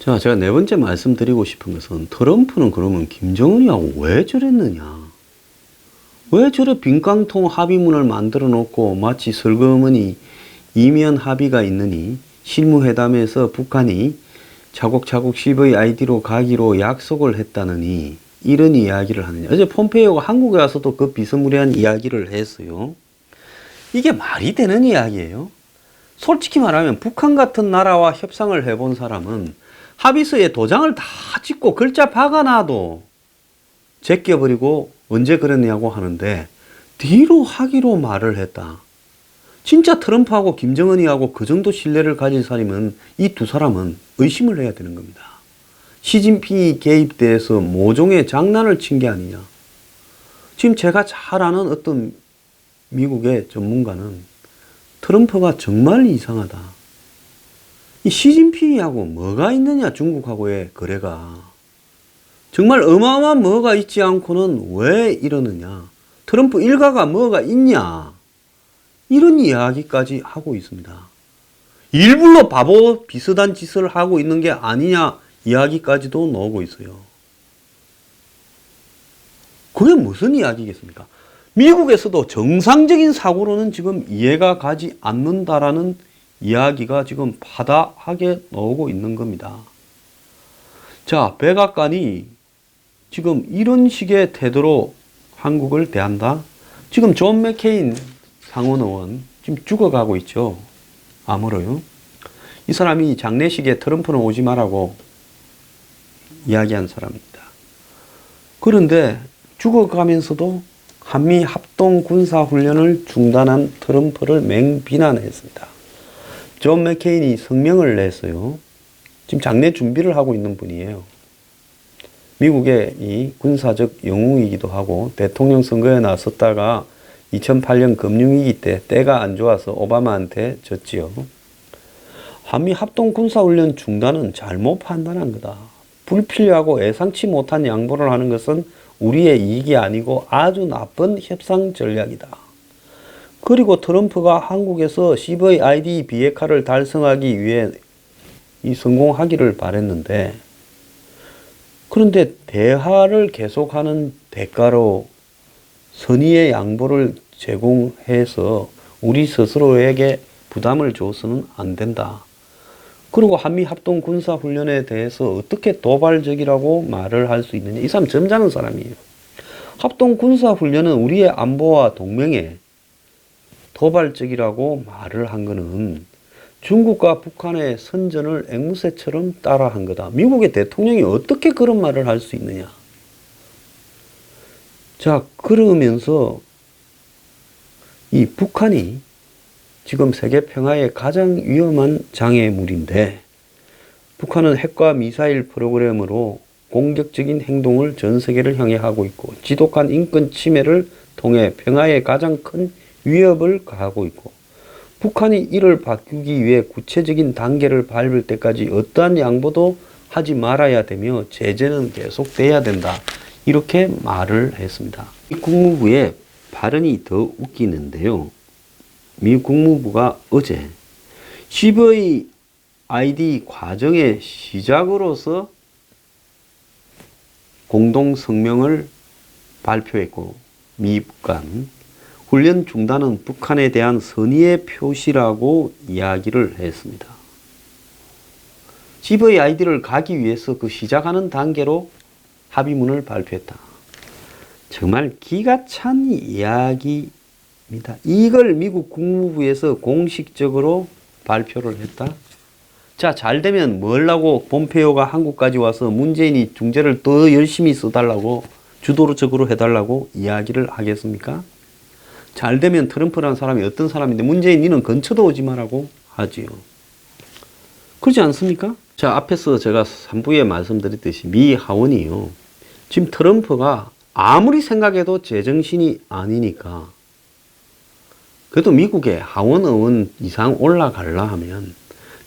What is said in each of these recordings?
자, 제가 네 번째 말씀드리고 싶은 것은 트럼프는 그러면 김정은이하고 왜 저랬느냐? 왜 저래 빈깡통 합의문을 만들어 놓고 마치 슬그머니 이면 합의가 있느니 실무회담에서 북한이 차곡차곡 CVID로 가기로 약속을 했다느니 이런 이야기를 하느냐. 어제 폼페이오가 한국에 와서도 그 비스무리한 이야기를 했어요. 이게 말이 되는 이야기예요? 솔직히 말하면 북한 같은 나라와 협상을 해본 사람은 합의서에 도장을 다 찍고 글자 박아놔도 제껴버리고 언제 그랬냐고 하는데 뒤로 하기로 말을 했다. 진짜 트럼프하고 김정은이하고 그 정도 신뢰를 가진 사람은 이 두 사람은 의심을 해야 되는 겁니다. 시진핑이 개입돼서 모종의 장난을 친 게 아니냐. 지금 제가 잘 아는 어떤 미국의 전문가는 트럼프가 정말 이상하다. 이 시진핑이하고 뭐가 있느냐, 중국하고의 거래가. 정말 어마어마한 뭐가 있지 않고는 왜 이러느냐. 트럼프 일가가 뭐가 있냐. 이런 이야기까지 하고 있습니다. 일부러 바보 비슷한 짓을 하고 있는 게 아니냐 이야기까지도 나오고 있어요. 그게 무슨 이야기겠습니까? 미국에서도 정상적인 사고로는 지금 이해가 가지 않는다라는 이야기가 지금 파다하게 나오고 있는 겁니다. 자, 백악관이 지금 이런 식의 태도로 한국을 대한다? 지금 존 맥케인 상원의원 지금 죽어가고 있죠. 아무로요. 이 사람이 장례식에 트럼프는 오지 말라고 이야기한 사람입니다. 그런데 죽어가면서도 한미 합동 군사훈련을 중단한 트럼프를 맹비난했습니다. 존 맥케인이 성명을 냈어요. 지금 장례 준비를 하고 있는 분이에요. 미국의 이 군사적 영웅이기도 하고 대통령 선거에 나섰다가 2008년 금융위기 때 때가 안 좋아서 오바마한테 졌지요. 한미 합동 군사훈련 중단은 잘못 판단한 거다. 불필요하고 예상치 못한 양보를 하는 것은 우리의 이익이 아니고 아주 나쁜 협상 전략이다. 그리고 트럼프가 한국에서 CVID 비핵화를 달성하기 위해 성공하기를 바랬는데, 그런데 대화를 계속하는 대가로 선의의 양보를 제공해서 우리 스스로에게 부담을 줘서는 안 된다. 그리고 한미 합동 군사 훈련에 대해서 어떻게 도발적이라고 말을 할 수 있느냐. 이 사람 점잖은 사람이에요. 합동 군사 훈련은 우리의 안보와 동맹에 도발적이라고 말을 한 거는 중국과 북한의 선전을 앵무새처럼 따라한 거다. 미국의 대통령이 어떻게 그런 말을 할 수 있느냐. 자, 그러면서 이 북한이 지금 세계 평화의 가장 위험한 장애물인데, 북한은 핵과 미사일 프로그램으로 공격적인 행동을 전 세계를 향해 하고 있고 지독한 인권 침해를 통해 평화에 가장 큰 위협을 가하고 있고, 북한이 이를 바꾸기 위해 구체적인 단계를 밟을 때까지 어떠한 양보도 하지 말아야 되며 제재는 계속돼야 된다. 이렇게 말을 했습니다. 국무부의 발언이 더 웃기는데요. 미국 국무부가 어제 CVID 과정의 시작으로서 공동 성명을 발표했고, 미북 간 훈련 중단은 북한에 대한 선의의 표시라고 이야기를 했습니다. CVID를 가기 위해서 그 시작하는 단계로 합의문을 발표했다. 정말 기가 찬 이야기입니다. 이걸 미국 국무부에서 공식적으로 발표를 했다. 자, 잘 되면 뭐라고 폼페이오가 한국까지 와서 문재인이 중재를 더 열심히 써달라고, 주도적으로 해달라고 이야기를 하겠습니까? 잘 되면 트럼프라는 사람이 어떤 사람인데 문재인 니는 근처도 오지 말라고 하지요. 그렇지 않습니까? 자, 앞에서 제가 3부에 말씀드렸듯이 미 하원이요. 지금 트럼프가 아무리 생각해도 제정신이 아니니까, 그래도 미국의 하원 의원 이상 올라가려 하면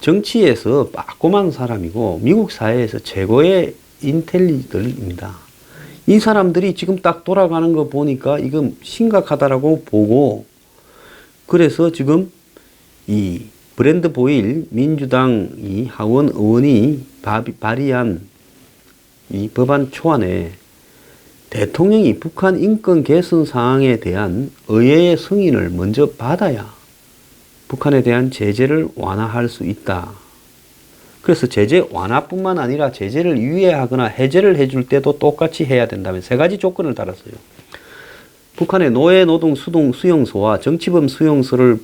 정치에서 빠꼼한 사람이고 미국 사회에서 최고의 인텔리들입니다. 이 사람들이 지금 딱 돌아가는 거 보니까 이건 심각하다라고 보고, 그래서 지금 이 브랜드 보일 민주당 이 하원 의원이 발의한 이 법안 초안에 대통령이 북한 인권 개선 사항에 대한 의회의 승인을 먼저 받아야 북한에 대한 제재를 완화할 수 있다. 그래서 제재 완화뿐만 아니라 제재를 유예하거나 해제를 해줄 때도 똑같이 해야 된다면 세 가지 조건을 달았어요. 북한의 노예, 노동, 수용소와 정치범 수용소를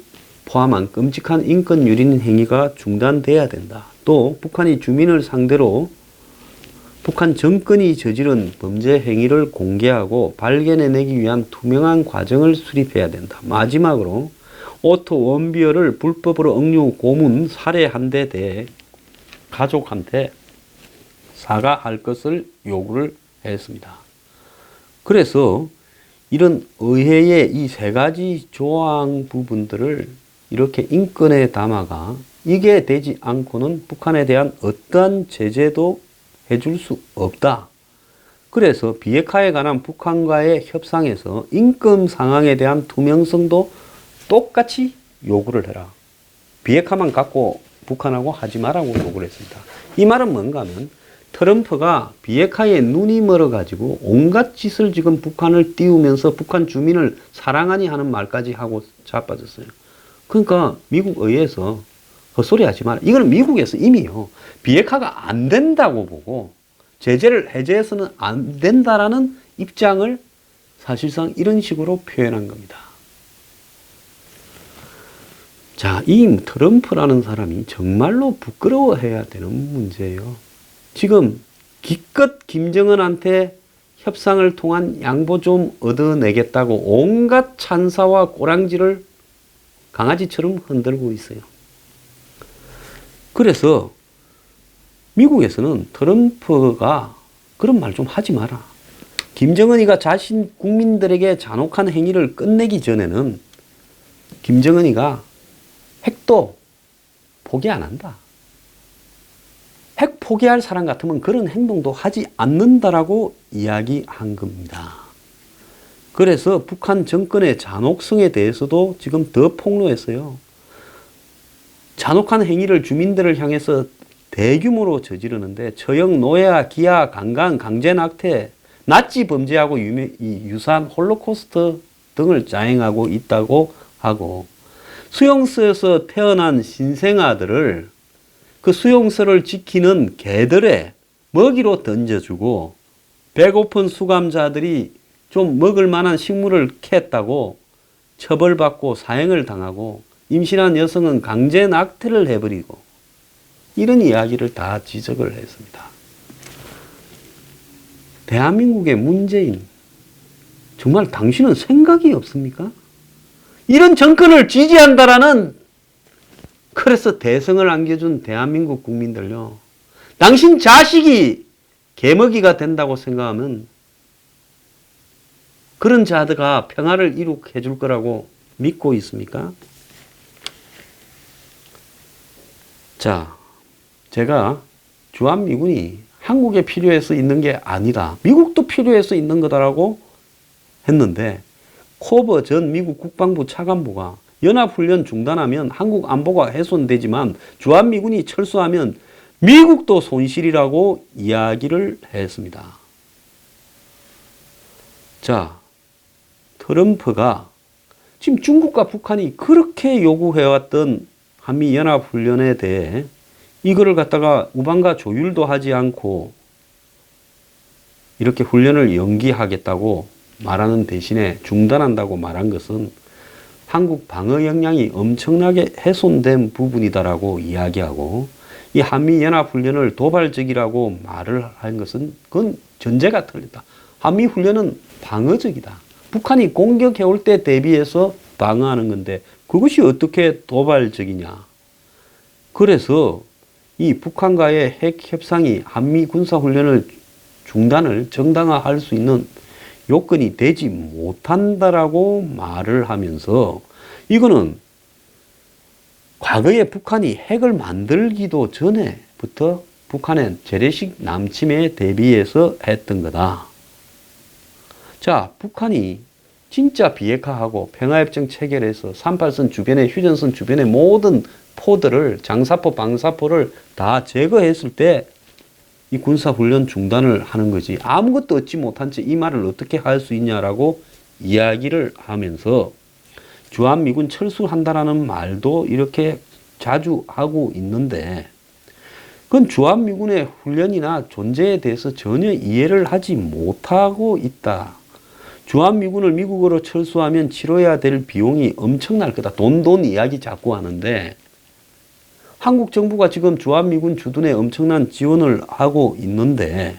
포함한 끔찍한 인권 유린 행위가 중단돼야 된다. 또 북한이 주민을 상대로 북한 정권이 저지른 범죄 행위를 공개하고 발견해내기 위한 투명한 과정을 수립해야 된다. 마지막으로 오토 원비어를 불법으로 억류 고문 살해한 데 대해 가족한테 사과할 것을 요구를 했습니다. 그래서 이런 의회의 이 세 가지 조항 부분들을 이렇게 인권에 담아가 이게 되지 않고는 북한에 대한 어떠한 제재도 해줄 수 없다. 그래서 비핵화에 관한 북한과의 협상에서 인권 상황에 대한 투명성도 똑같이 요구를 해라. 비핵화만 갖고 북한하고 하지 말라고 요구를 했습니다. 이 말은 뭔가 하면 트럼프가 비핵화에 눈이 멀어가지고 온갖 짓을 지금 북한을 띄우면서 북한 주민을 사랑하니 하는 말까지 하고 자빠졌어요. 그러니까 미국 의회에서 헛소리 하지 마라. 이건 미국에서 이미요. 비핵화가 안 된다고 보고 제재를 해제해서는 안 된다라는 입장을 사실상 이런 식으로 표현한 겁니다. 자, 이 트럼프라는 사람이 정말로 부끄러워해야 되는 문제예요. 지금 기껏 김정은한테 협상을 통한 양보 좀 얻어내겠다고 온갖 찬사와 꼬랑지를 강아지처럼 흔들고 있어요. 그래서 미국에서는 트럼프가 그런 말 좀 하지 마라. 김정은이가 자신 국민들에게 잔혹한 행위를 끝내기 전에는 김정은이가 핵도 포기 안 한다. 핵 포기할 사람 같으면 그런 행동도 하지 않는다라고 이야기한 겁니다. 그래서 북한 정권의 잔혹성에 대해서도 지금 더 폭로했어요. 잔혹한 행위를 주민들을 향해서 대규모로 저지르는데 처형 노예와 기아, 강간, 강제 낙태, 나치 범죄하고 유사한 홀로코스트 등을 자행하고 있다고 하고 수용소에서 태어난 신생아들을 그 수용소를 지키는 개들의 먹이로 던져주고 배고픈 수감자들이 좀 먹을 만한 식물을 캤다고 처벌받고 사형을 당하고 임신한 여성은 강제 낙태를 해버리고 이런 이야기를 다 지적을 했습니다. 대한민국의 문재인, 정말 당신은 생각이 없습니까? 이런 정권을 지지한다라는, 그래서 대성을 안겨준 대한민국 국민들요, 당신 자식이 개먹이가 된다고 생각하면 그런 자들가 평화를 이룩해 줄 거라고 믿고 있습니까? 자, 제가 주한미군이 한국에 필요해서 있는 게 아니라 미국도 필요해서 있는 거다라고 했는데, 코버 전 미국 국방부 차관보가 연합훈련 중단하면 한국 안보가 훼손되지만 주한미군이 철수하면 미국도 손실이라고 이야기를 했습니다. 자, 트럼프가 지금 중국과 북한이 그렇게 요구해왔던 한미연합훈련에 대해 이거를 갖다가 우방과 조율도 하지 않고 이렇게 훈련을 연기하겠다고 말하는 대신에 중단한다고 말한 것은 한국 방어 역량이 엄청나게 훼손된 부분이다라고 이야기하고, 이 한미연합훈련을 도발적이라고 말을 한 것은 그건 전제가 틀렸다. 한미훈련은 방어적이다. 북한이 공격해올 때 대비해서 방어하는 건데 그것이 어떻게 도발적이냐. 그래서 이 북한과의 핵 협상이 한미 군사훈련을 중단을 정당화할 수 있는 요건이 되지 못한다라고 말을 하면서, 이거는 과거에 북한이 핵을 만들기도 전에부터 북한의 재래식 남침에 대비해서 했던 거다. 자, 북한이 진짜 비핵화하고 평화협정 체결해서 38선 주변에, 휴전선 주변의 모든 포들을, 장사포, 방사포를 다 제거했을 때 이 군사훈련 중단을 하는 거지. 아무것도 얻지 못한 채 이 말을 어떻게 할 수 있냐라고 이야기를 하면서 주한미군 철수한다라는 말도 이렇게 자주 하고 있는데, 그건 주한미군의 훈련이나 존재에 대해서 전혀 이해를 하지 못하고 있다. 주한미군을 미국으로 철수하면 치러야 될 비용이 엄청날 거다. 돈 이야기 자꾸 하는데, 한국 정부가 지금 주한미군 주둔에 엄청난 지원을 하고 있는데,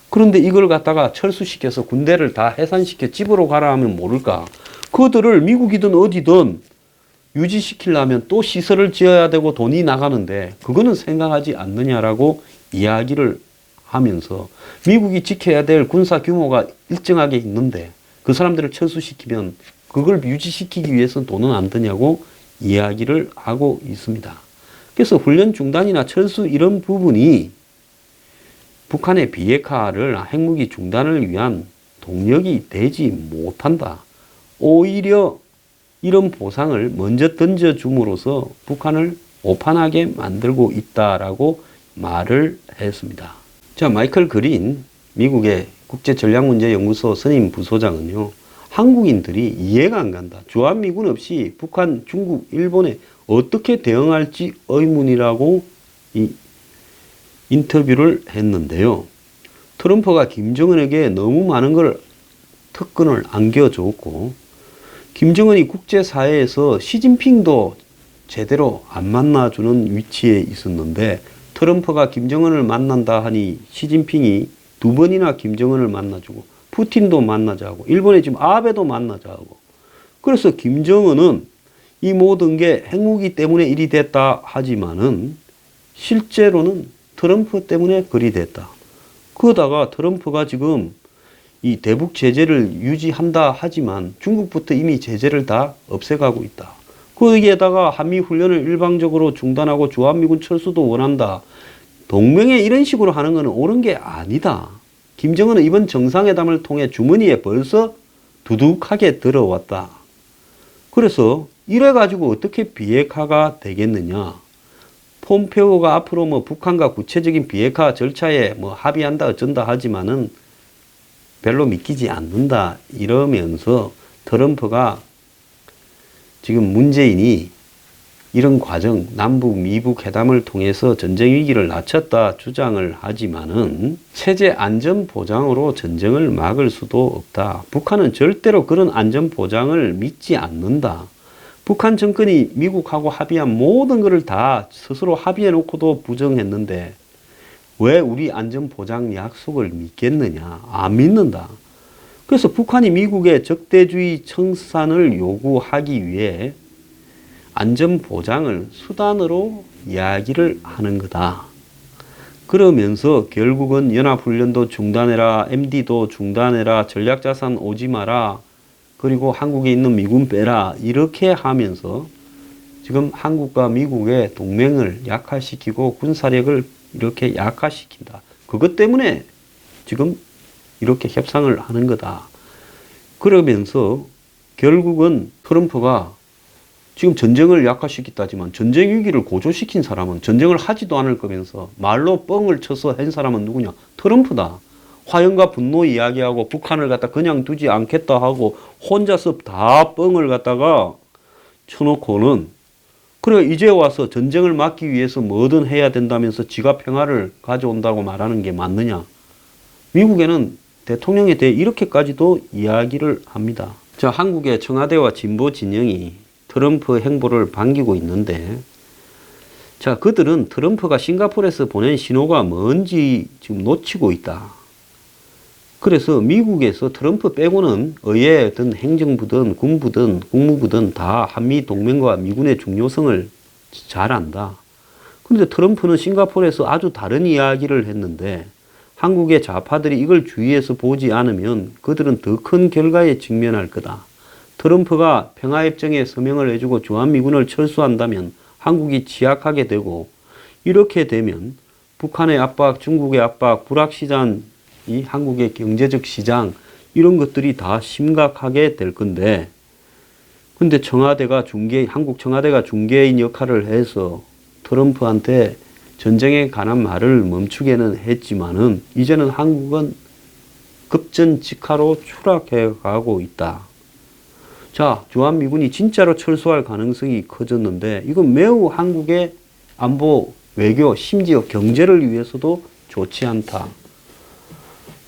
그런데 이걸 갖다가 철수시켜서 군대를 다 해산시켜 집으로 가라 하면 모를까? 그들을 미국이든 어디든 유지시키려면 또 시설을 지어야 되고 돈이 나가는데 그거는 생각하지 않느냐라고 이야기를 하면서, 미국이 지켜야 될 군사 규모가 일정하게 있는데 그 사람들을 철수시키면 그걸 유지시키기 위해서는 돈은 안 드냐고 이야기를 하고 있습니다. 그래서 훈련 중단이나 철수 이런 부분이 북한의 비핵화를, 핵무기 중단을 위한 동력이 되지 못한다. 오히려 이런 보상을 먼저 던져줌으로써 북한을 오판하게 만들고 있다라고 말을 했습니다. 자, 마이클 그린 미국의 국제전략문제연구소 선임 부소장은요, 한국인들이 이해가 안 간다. 주한미군 없이 북한, 중국, 일본에 어떻게 대응할지 의문이라고 이 인터뷰를 했는데요. 트럼프가 김정은에게 너무 많은 특권을 안겨줬고, 김정은이 국제사회에서 시진핑도 제대로 안 만나주는 위치에 있었는데, 트럼프가 김정은을 만난다 하니 시진핑이 2번이나 김정은을 만나주고, 푸틴도 만나자고, 일본에 지금 아베도 만나자고. 그래서 김정은은 이 모든 게 핵무기 때문에 일이 됐다 하지만은 실제로는 트럼프 때문에 그리 됐다. 그러다가 트럼프가 지금 이 대북 제재를 유지한다 하지만 중국부터 이미 제재를 다 없애가고 있다. 거기에다가 한미훈련을 일방적으로 중단하고 주한미군 철수도 원한다. 동맹에 이런 식으로 하는 것은 옳은 게 아니다. 김정은은 이번 정상회담을 통해 주머니에 벌써 두둑하게 들어왔다. 그래서 이래가지고 어떻게 비핵화가 되겠느냐. 폼페오가 앞으로 북한과 구체적인 비핵화 절차에 합의한다 어쩐다 하지만은 별로 믿기지 않는다 이러면서 트럼프가 지금 문재인이 이런 과정, 남북 미북 회담을 통해서 전쟁 위기를 낮췄다 주장을 하지만은 체제 안전 보장으로 전쟁을 막을 수도 없다. 북한은 절대로 그런 안전 보장을 믿지 않는다. 북한 정권이 미국하고 합의한 모든 것을 다 스스로 합의해 놓고도 부정했는데 왜 우리 안전보장 약속을 믿겠느냐? 안 믿는다. 그래서 북한이 미국의 적대주의 청산을 요구하기 위해 안전보장을 수단으로 이야기를 하는 거다. 그러면서 결국은 연합훈련도 중단해라, MD도 중단해라, 전략자산 오지 마라, 그리고 한국에 있는 미군 빼라, 이렇게 하면서 지금 한국과 미국의 동맹을 약화시키고 군사력을 이렇게 약화시킨다. 그것 때문에 지금 이렇게 협상을 하는 거다. 그러면서 결국은 트럼프가 지금 전쟁을 약화시켰다지만 전쟁 위기를 고조시킨 사람은 전쟁을 하지도 않을 거면서 말로 뻥을 쳐서 한 사람은 누구냐? 트럼프다. 화염과 분노 이야기하고 북한을 갖다 그냥 두지 않겠다 하고 혼자서 다 뻥을 갖다가 쳐놓고는, 그래 이제 와서 전쟁을 막기 위해서 뭐든 해야 된다면서 지가 평화를 가져온다고 말하는 게 맞느냐. 미국에는 대통령에 대해 이렇게까지도 이야기를 합니다. 자, 한국의 청와대와 진보 진영이 트럼프 행보를 반기고 있는데, 자, 그들은 트럼프가 싱가포르에서 보낸 신호가 뭔지 지금 놓치고 있다. 그래서 미국에서 트럼프 빼고는 의회든 행정부든 군부든 국무부든 다 한미 동맹과 미군의 중요성을 잘 안다. 그런데 트럼프는 싱가포르에서 아주 다른 이야기를 했는데, 한국의 좌파들이 이걸 주의해서 보지 않으면 그들은 더 큰 결과에 직면할 거다. 트럼프가 평화협정에 서명을 해주고 주한미군을 철수한다면 한국이 취약하게 되고, 이렇게 되면 북한의 압박, 중국의 압박, 불확실한 이 한국의 경제적 시장, 이런 것들이 다 심각하게 될 건데, 근데 청와대가 한국 청와대가 중개인 역할을 해서 트럼프한테 전쟁에 관한 말을 멈추게는 했지만은 이제는 한국은 급전직하로 추락해 가고 있다. 자, 주한미군이 진짜로 철수할 가능성이 커졌는데 이건 매우 한국의 안보, 외교, 심지어 경제를 위해서도 좋지 않다.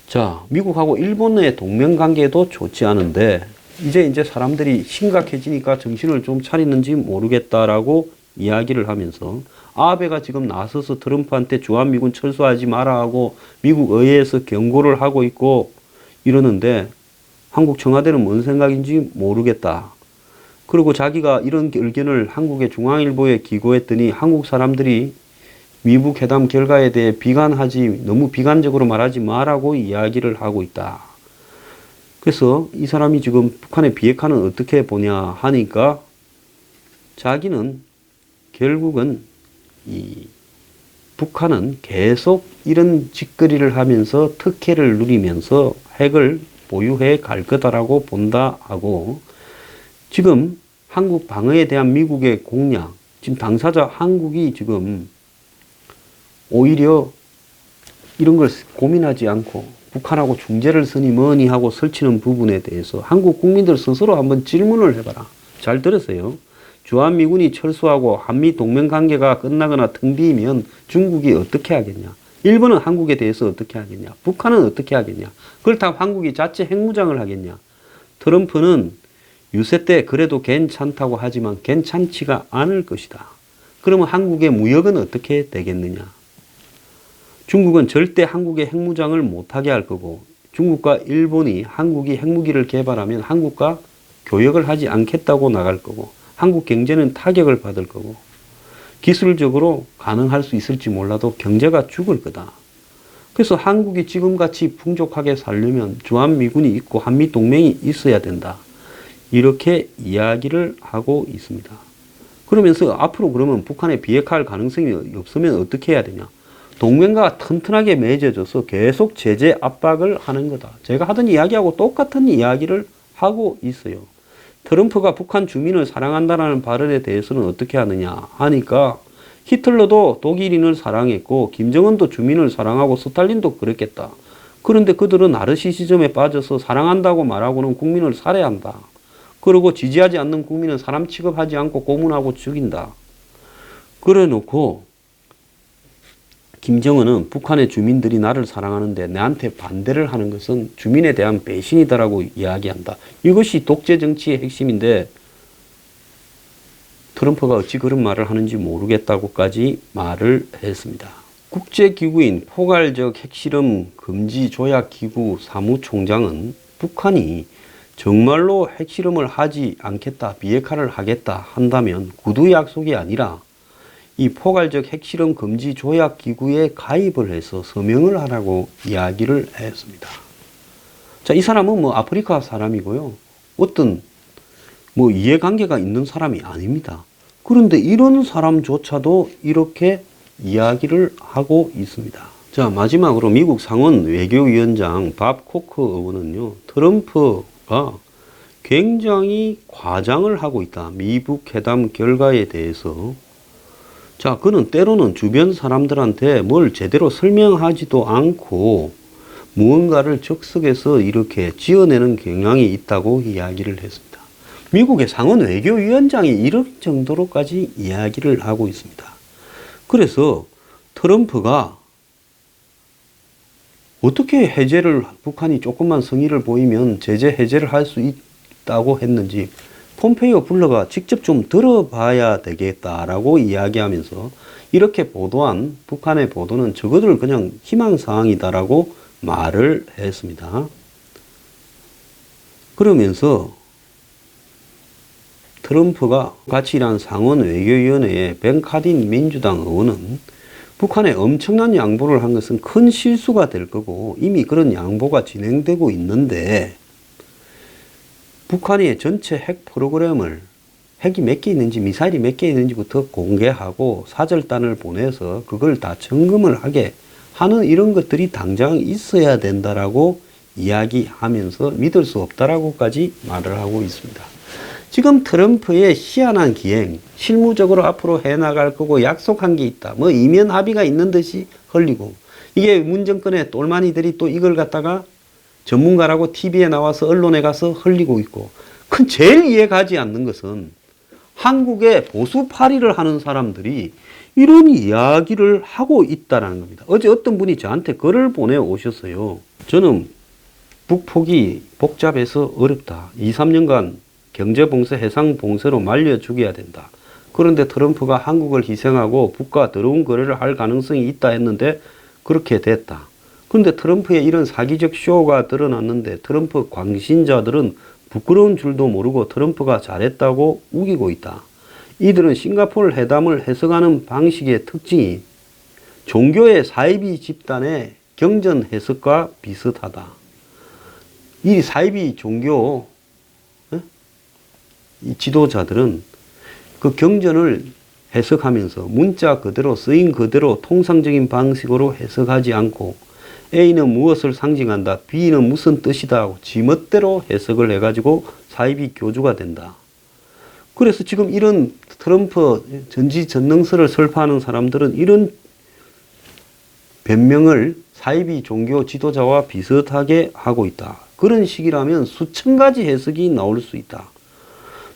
자, 미국하고 일본의 동맹관계도 좋지 않은데 이제 사람들이 심각해지니까 정신을 좀 차리는지 모르겠다라고 이야기를 하면서 아베가 지금 나서서 트럼프한테 주한미군 철수하지 마라 하고 미국 의회에서 경고를 하고 있고 이러는데 한국 청와대는 뭔 생각인지 모르겠다. 그리고 자기가 이런 의견을 한국의 중앙일보에 기고했더니 한국 사람들이 미북 회담 결과에 대해 너무 비관적으로 말하지 마라고 이야기를 하고 있다. 그래서 이 사람이 지금 북한의 비핵화는 어떻게 보냐 하니까 자기는 결국은 이 북한은 계속 이런 짓거리를 하면서 특혜를 누리면서 핵을 보유해 갈 거다라고 본다 하고 지금 한국 방어에 대한 미국의 공약, 지금 당사자 한국이 지금 오히려 이런 걸 고민하지 않고 북한하고 중재를 쓰니 뭐니 하고 설치는 부분에 대해서 한국 국민들 스스로 한번 질문을 해봐라. 잘 들으세요. 주한미군이 철수하고 한미 동맹관계가 끝나거나 텅 비면 중국이 어떻게 하겠냐? 일본은 한국에 대해서 어떻게 하겠냐? 북한은 어떻게 하겠냐? 그렇다면 한국이 자체 핵무장을 하겠냐? 트럼프는 유세 때 그래도 괜찮다고 하지만 괜찮지가 않을 것이다. 그러면 한국의 무역은 어떻게 되겠느냐? 중국은 절대 한국의 핵무장을 못하게 할 거고 중국과 일본이 한국이 핵무기를 개발하면 한국과 교역을 하지 않겠다고 나갈 거고 한국 경제는 타격을 받을 거고 기술적으로 가능할 수 있을지 몰라도 경제가 죽을 거다. 그래서 한국이 지금같이 풍족하게 살려면 주한미군이 있고 한미동맹이 있어야 된다. 이렇게 이야기를 하고 있습니다. 그러면서 앞으로 그러면 북한에 비핵화할 가능성이 없으면 어떻게 해야 되냐? 동맹과 튼튼하게 맺어져서 계속 제재 압박을 하는 거다. 제가 하던 이야기하고 똑같은 이야기를 하고 있어요. 트럼프가 북한 주민을 사랑한다는 발언에 대해서는 어떻게 하느냐 하니까 히틀러도 독일인을 사랑했고 김정은도 주민을 사랑하고 스탈린도 그랬겠다. 그런데 그들은 나르시시즘에 빠져서 사랑한다고 말하고는 국민을 살해한다. 그리고 지지하지 않는 국민은 사람 취급하지 않고 고문하고 죽인다. 그래 놓고 김정은은 북한의 주민들이 나를 사랑하는데 내한테 반대를 하는 것은 주민에 대한 배신이다라고 이야기한다. 이것이 독재 정치의 핵심인데 트럼프가 어찌 그런 말을 하는지 모르겠다고까지 말을 했습니다. 국제기구인 포괄적 핵실험 금지 조약기구 사무총장은 북한이 정말로 핵실험을 하지 않겠다, 비핵화를 하겠다 한다면 구두 약속이 아니라 이 포괄적 핵실험 금지 조약 기구에 가입을 해서 서명을 하라고 이야기를 했습니다. 자, 이 사람은 뭐 아프리카 사람이고요. 어떤 뭐 이해관계가 있는 사람이 아닙니다. 그런데 이런 사람조차도 이렇게 이야기를 하고 있습니다. 자, 마지막으로 미국 상원 외교위원장 밥 코크 의원은요, 트럼프가 굉장히 과장을 하고 있다. 미북 회담 결과에 대해서. 자, 그는 때로는 주변 사람들한테 뭘 제대로 설명하지도 않고 무언가를 적석에서 이렇게 지어내는 경향이 있다고 이야기를 했습니다. 미국의 상원 외교위원장이 이럴 정도로까지 이야기를 하고 있습니다. 그래서 트럼프가 어떻게 해제를, 북한이 조금만 성의를 보이면 제재 해제를 할 수 있다고 했는지 폼페이오 불러가 직접 좀 들어봐야 되겠다라고 이야기하면서 이렇게 보도한 북한의 보도는 저것들 그냥 희망사항이다라고 말을 했습니다. 그러면서 트럼프가 같이 일한 상원 외교위원회의 벤 카딘 민주당 의원은 북한에 엄청난 양보를 한 것은 큰 실수가 될 거고 이미 그런 양보가 진행되고 있는데 북한이 전체 핵 프로그램을 핵이 몇 개 있는지 미사일이 몇 개 있는지부터 공개하고 사절단을 보내서 그걸 다 점검을 하게 하는 이런 것들이 당장 있어야 된다라고 이야기하면서 믿을 수 없다라고까지 말을 하고 있습니다. 지금 트럼프의 희한한 기행, 실무적으로 앞으로 해나갈 거고 약속한 게 있다. 뭐 이면 합의가 있는 듯이 흘리고, 이게 문 정권의 똘마니들이 또 이걸 갖다가 전문가라고 TV에 나와서 언론에 가서 흘리고 있고, 그 제일 이해가지 않는 것은 한국의 보수 파리를 하는 사람들이 이런 이야기를 하고 있다는 겁니다. 어제 어떤 분이 저한테 글을 보내오셨어요. 저는 북폭이 복잡해서 어렵다. 2, 3년간 경제봉쇄, 해상봉쇄로 말려 죽여야 된다. 그런데 트럼프가 한국을 희생하고 북과 더러운 거래를 할 가능성이 있다 했는데 그렇게 됐다. 그런데 트럼프의 이런 사기적 쇼가 드러났는데 트럼프 광신자들은 부끄러운 줄도 모르고 트럼프가 잘했다고 우기고 있다. 이들은 싱가포르 회담을 해석하는 방식의 특징이 종교의 사이비 집단의 경전 해석과 비슷하다. 이 사이비 종교 이 지도자들은 그 경전을 해석하면서 문자 그대로 쓰인 그대로 통상적인 방식으로 해석하지 않고 A는 무엇을 상징한다, B는 무슨 뜻이다 하고 지멋대로 해석을 해가지고 사이비 교주가 된다. 그래서 지금 이런 트럼프 전지전능설을 설파하는 사람들은 이런 변명을 사이비 종교 지도자와 비슷하게 하고 있다. 그런 식이라면 수천 가지 해석이 나올 수 있다.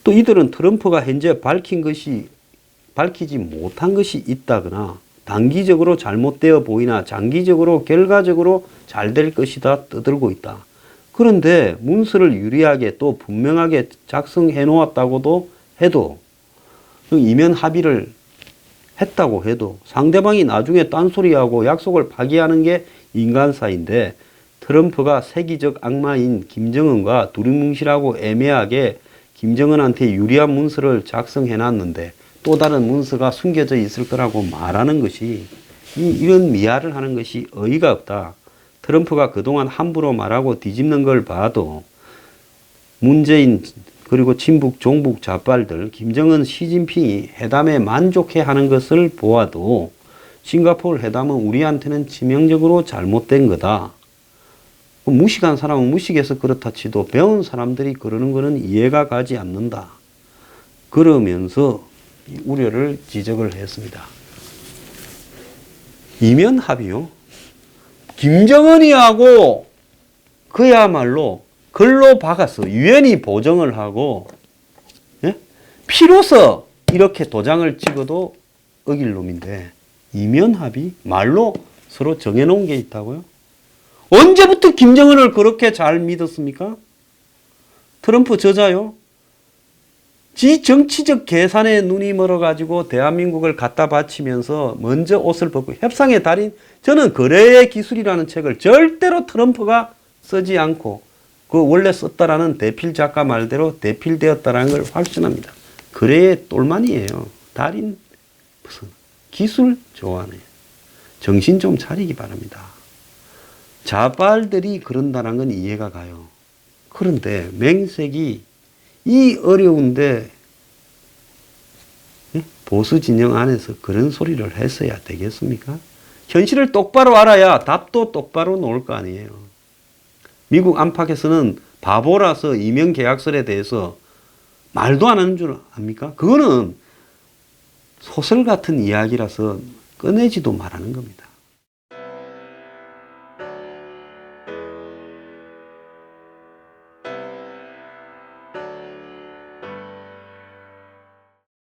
또 이들은 트럼프가 현재 밝히지 못한 것이 있다거나 단기적으로 잘못되어 보이나 장기적으로 결과적으로 잘 될 것이다 떠들고 있다. 그런데 문서를 유리하게 또 분명하게 작성해 놓았다고도 해도 이면 합의를 했다고 해도 상대방이 나중에 딴소리하고 약속을 파기하는 게 인간사인데 트럼프가 세기적 악마인 김정은과 두리뭉실하고 애매하게 김정은한테 유리한 문서를 작성해 놨는데 또 다른 문서가 숨겨져 있을 거라고 말하는 것이 이런 미화를 하는 것이 어이가 없다. 트럼프가 그동안 함부로 말하고 뒤집는 걸 봐도 문재인 그리고 친북 종북 좌빨들 김정은 시진핑이 회담에 만족해 하는 것을 보아도 싱가포르 회담은 우리한테는 치명적으로 잘못된 거다. 무식한 사람은 무식해서 그렇다 치도 배운 사람들이 그러는 것은 이해가 가지 않는다. 그러면서 우려를 지적을 했습니다. 이면 합의요. 김정은이하고 그야말로 글로 박아서 유엔이 보정을 하고 피로서 이렇게 도장을 찍어도 어길 놈인데 이면 합의? 말로 서로 정해놓은 게 있다고요? 언제부터 김정은을 그렇게 잘 믿었습니까? 트럼프 저자요. 지 정치적 계산에 눈이 멀어가지고 대한민국을 갖다 바치면서 먼저 옷을 벗고 협상의 달인, 저는 거래의 기술이라는 책을 절대로 트럼프가 쓰지 않고 그 원래 썼다라는 대필 작가 말대로 대필되었다라는 걸 확신합니다. 거래의 똘만이에요. 달인 무슨 기술 좋아하네. 정신 좀 차리기 바랍니다. 좌빨들이 그런다는 건 이해가 가요. 그런데 맹색이 이 어려운데 보수 진영 안에서 그런 소리를 했어야 되겠습니까? 현실을 똑바로 알아야 답도 똑바로 놓을 거 아니에요. 미국 안팎에서는 바보라서 이명 계약설에 대해서 말도 안 하는 줄 압니까? 그거는 소설 같은 이야기라서 꺼내지도 말하는 겁니다.